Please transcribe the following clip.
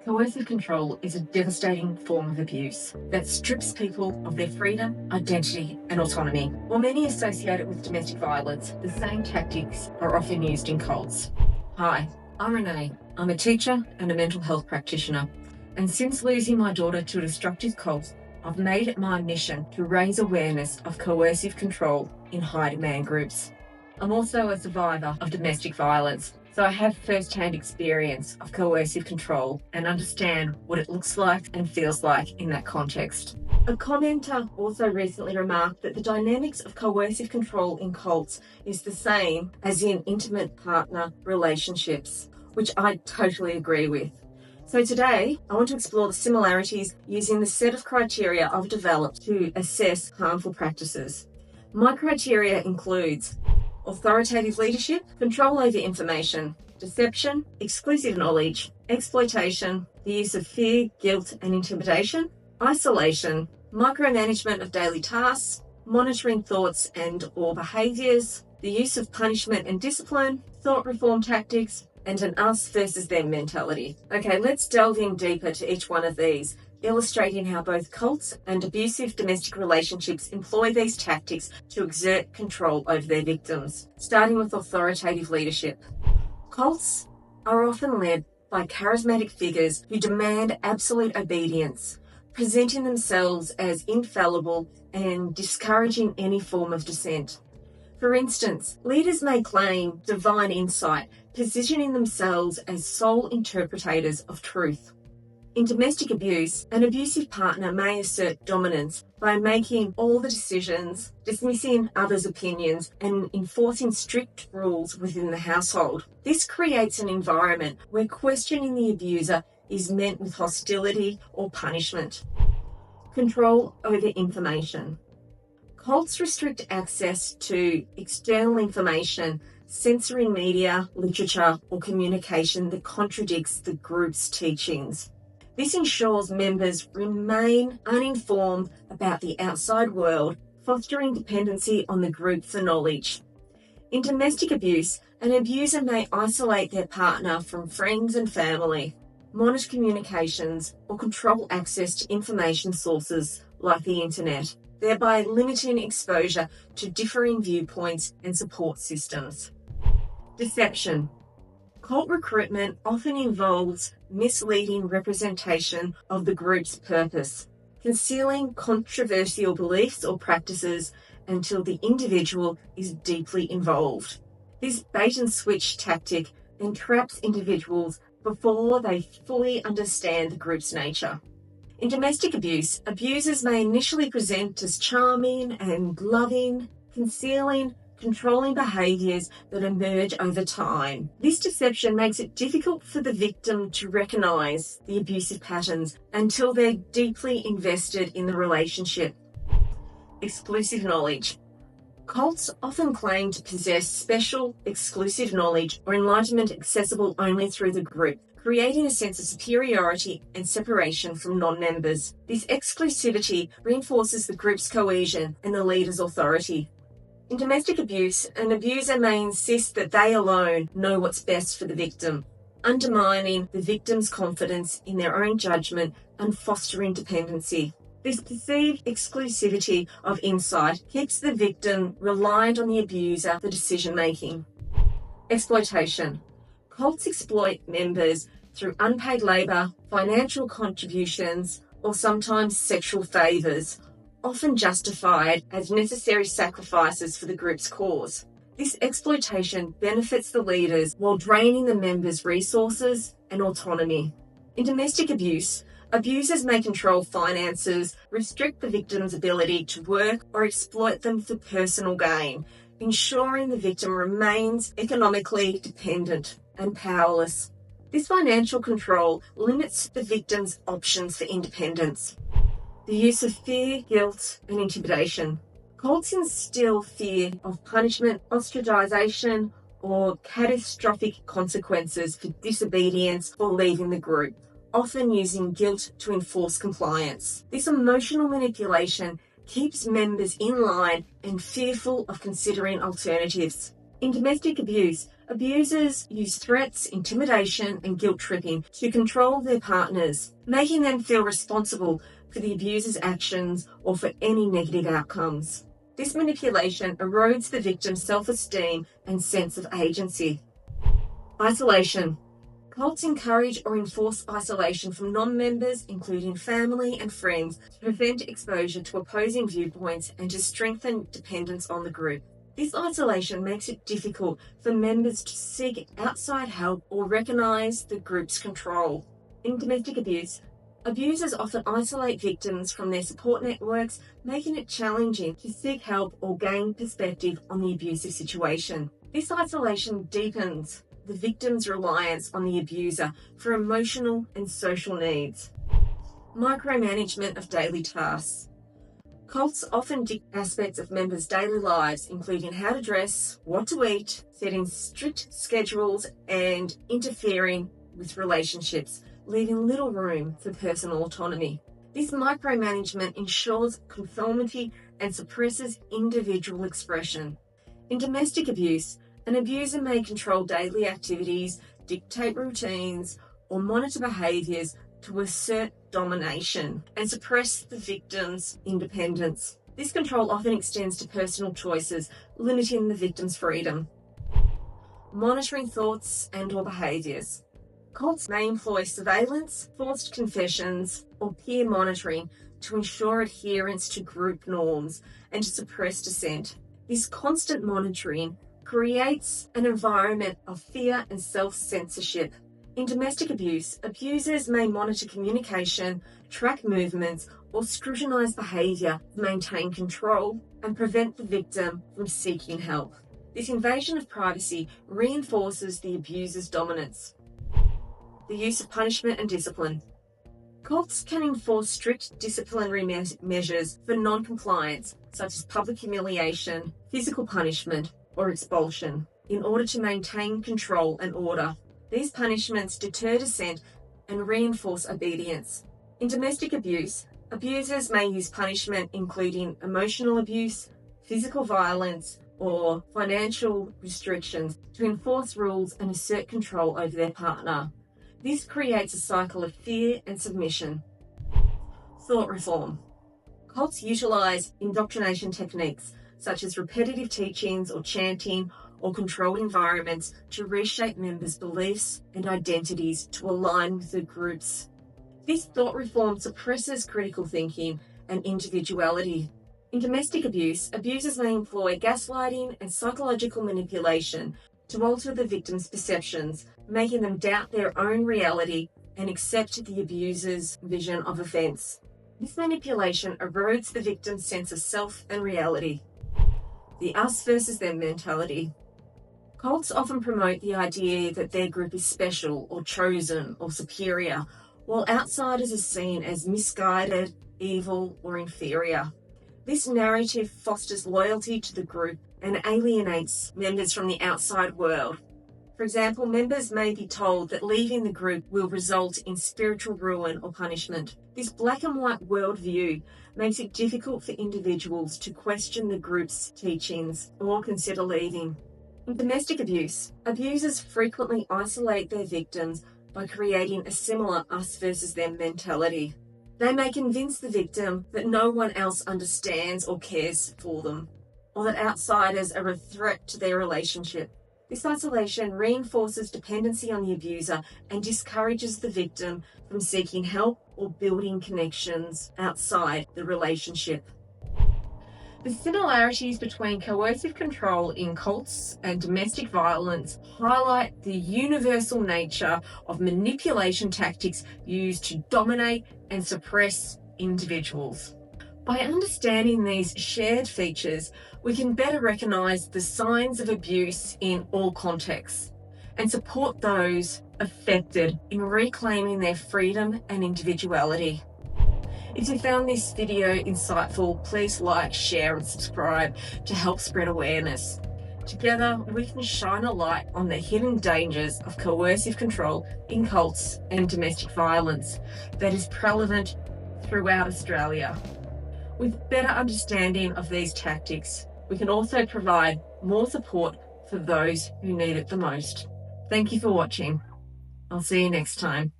Coercive control is a devastating form of abuse that strips people of their freedom, identity, and autonomy. While many associate it with domestic violence, the same tactics are often used in cults. Hi, I'm Renee. I'm a teacher and a mental health practitioner. And since losing my daughter to a destructive cult, I've made it my mission to raise awareness of coercive control in high-demand groups. I'm also a survivor of domestic violence, so I have first-hand experience of coercive control and understand what it looks like and feels like in that context. A commenter also recently remarked that the dynamics of coercive control in cults is the same as in intimate partner relationships, which I totally agree with. So today, I want to explore the similarities using the set of criteria I've developed to assess harmful practices. My criteria includes authoritative leadership, control over information, deception, exclusive knowledge, exploitation, the use of fear, guilt, and intimidation, isolation, micromanagement of daily tasks, monitoring thoughts and/or behaviours, the use of punishment and discipline, thought reform tactics, and an us versus them mentality. Okay, let's delve in deeper to each one of these, illustrating how both cults and abusive domestic relationships employ these tactics to exert control over their victims. Starting with authoritative leadership. Cults are often led by charismatic figures who demand absolute obedience, presenting themselves as infallible and discouraging any form of dissent. For instance, leaders may claim divine insight, positioning themselves as sole interpreters of truth. In domestic abuse, an abusive partner may assert dominance by making all the decisions, dismissing others' opinions, and enforcing strict rules within the household. This creates an environment where questioning the abuser is met with hostility or punishment. Control over information. Cults restrict access to external information, censoring media, literature, or communication that contradicts the group's teachings. This ensures members remain uninformed about the outside world, fostering dependency on the group for knowledge. In domestic abuse, an abuser may isolate their partner from friends and family, monitor communications, or control access to information sources like the internet, thereby limiting exposure to differing viewpoints and support systems. Deception. Cult recruitment often involves misleading representation of the group's purpose, concealing controversial beliefs or practices until the individual is deeply involved. This bait and switch tactic entraps individuals before they fully understand the group's nature. In domestic abuse, abusers may initially present as charming and loving, concealing controlling behaviours that emerge over time. This deception makes it difficult for the victim to recognise the abusive patterns until they're deeply invested in the relationship. Exclusive knowledge. Cults often claim to possess special, exclusive knowledge or enlightenment accessible only through the group, creating a sense of superiority and separation from non-members. This exclusivity reinforces the group's cohesion and the leader's authority. In domestic abuse, an abuser may insist that they alone know what's best for the victim, undermining the victim's confidence in their own judgment and fostering dependency. This perceived exclusivity of insight keeps the victim reliant on the abuser for decision-making. Exploitation. Cults exploit members through unpaid labour, financial contributions, or sometimes sexual favours, often justified as necessary sacrifices for the group's cause. This exploitation benefits the leaders while draining the members' resources and autonomy. In domestic abuse, abusers may control finances, restrict the victim's ability to work, or exploit them for personal gain, ensuring the victim remains economically dependent and powerless. This financial control limits the victim's options for independence. The use of fear, guilt, and intimidation. Cults instill fear of punishment, ostracisation, or catastrophic consequences for disobedience or leaving the group, often using guilt to enforce compliance. This emotional manipulation keeps members in line and fearful of considering alternatives. In domestic abuse, Abusers use threats, intimidation, and guilt tripping to control their partners, making them feel responsible for the abuser's actions or for any negative outcomes. This manipulation erodes the victim's self-esteem and sense of agency. Isolation. Cults encourage or enforce isolation from non-members, including family and friends, to prevent exposure to opposing viewpoints and to strengthen dependence on the group. This isolation makes it difficult for members to seek outside help or recognise the group's control. In domestic abuse, abusers often isolate victims from their support networks, making it challenging to seek help or gain perspective on the abusive situation. This isolation deepens the victim's reliance on the abuser for emotional and social needs. Micromanagement of daily tasks. Cults often dictate aspects of members' daily lives, including how to dress, what to eat, setting strict schedules, and interfering with relationships, leaving little room for personal autonomy. This micromanagement ensures conformity and suppresses individual expression. In domestic abuse, an abuser may control daily activities, dictate routines, or monitor behaviours to assert domination and suppress the victim's independence. This control often extends to personal choices, limiting the victim's freedom. Monitoring thoughts and/or behaviours. Cults may employ surveillance, forced confessions, or peer monitoring to ensure adherence to group norms and to suppress dissent. This constant monitoring creates an environment of fear and self-censorship. In domestic abuse, abusers may monitor communication, track movements, or scrutinise behaviour to maintain control and prevent the victim from seeking help. This invasion of privacy reinforces the abuser's dominance. The use of punishment and discipline. Cults can enforce strict disciplinary measures for non-compliance, such as public humiliation, physical punishment, or expulsion, in order to maintain control and order. These punishments deter dissent and reinforce obedience. In domestic abuse, abusers may use punishment including emotional abuse, physical violence, or financial restrictions to enforce rules and assert control over their partner. This creates a cycle of fear and submission. Thought reform. Cults utilize indoctrination techniques such as repetitive teachings or chanting or controlled environments to reshape members' beliefs and identities to align with the group's. This thought reform suppresses critical thinking and individuality. In domestic abuse, abusers may employ gaslighting and psychological manipulation to alter the victim's perceptions, making them doubt their own reality and accept the abuser's vision of offence. This manipulation erodes the victim's sense of self and reality. The us versus them mentality. Cults often promote the idea that their group is special or chosen or superior, while outsiders are seen as misguided, evil, or inferior. This narrative fosters loyalty to the group and alienates members from the outside world. For example, members may be told that leaving the group will result in spiritual ruin or punishment. This black and white worldview makes it difficult for individuals to question the group's teachings or consider leaving. In domestic abuse, abusers frequently isolate their victims by creating a similar us versus them mentality. They may convince the victim that no one else understands or cares for them, or that outsiders are a threat to their relationship. This isolation reinforces dependency on the abuser and discourages the victim from seeking help or building connections outside the relationship. The similarities between coercive control in cults and domestic violence highlight the universal nature of manipulation tactics used to dominate and suppress individuals. By understanding these shared features, we can better recognise the signs of abuse in all contexts and support those affected in reclaiming their freedom and individuality. If you found this video insightful, please like, share and subscribe to help spread awareness. Together, we can shine a light on the hidden dangers of coercive control in cults and domestic violence that is prevalent throughout Australia. With better understanding of these tactics, we can also provide more support for those who need it the most. Thank you for watching. I'll see you next time.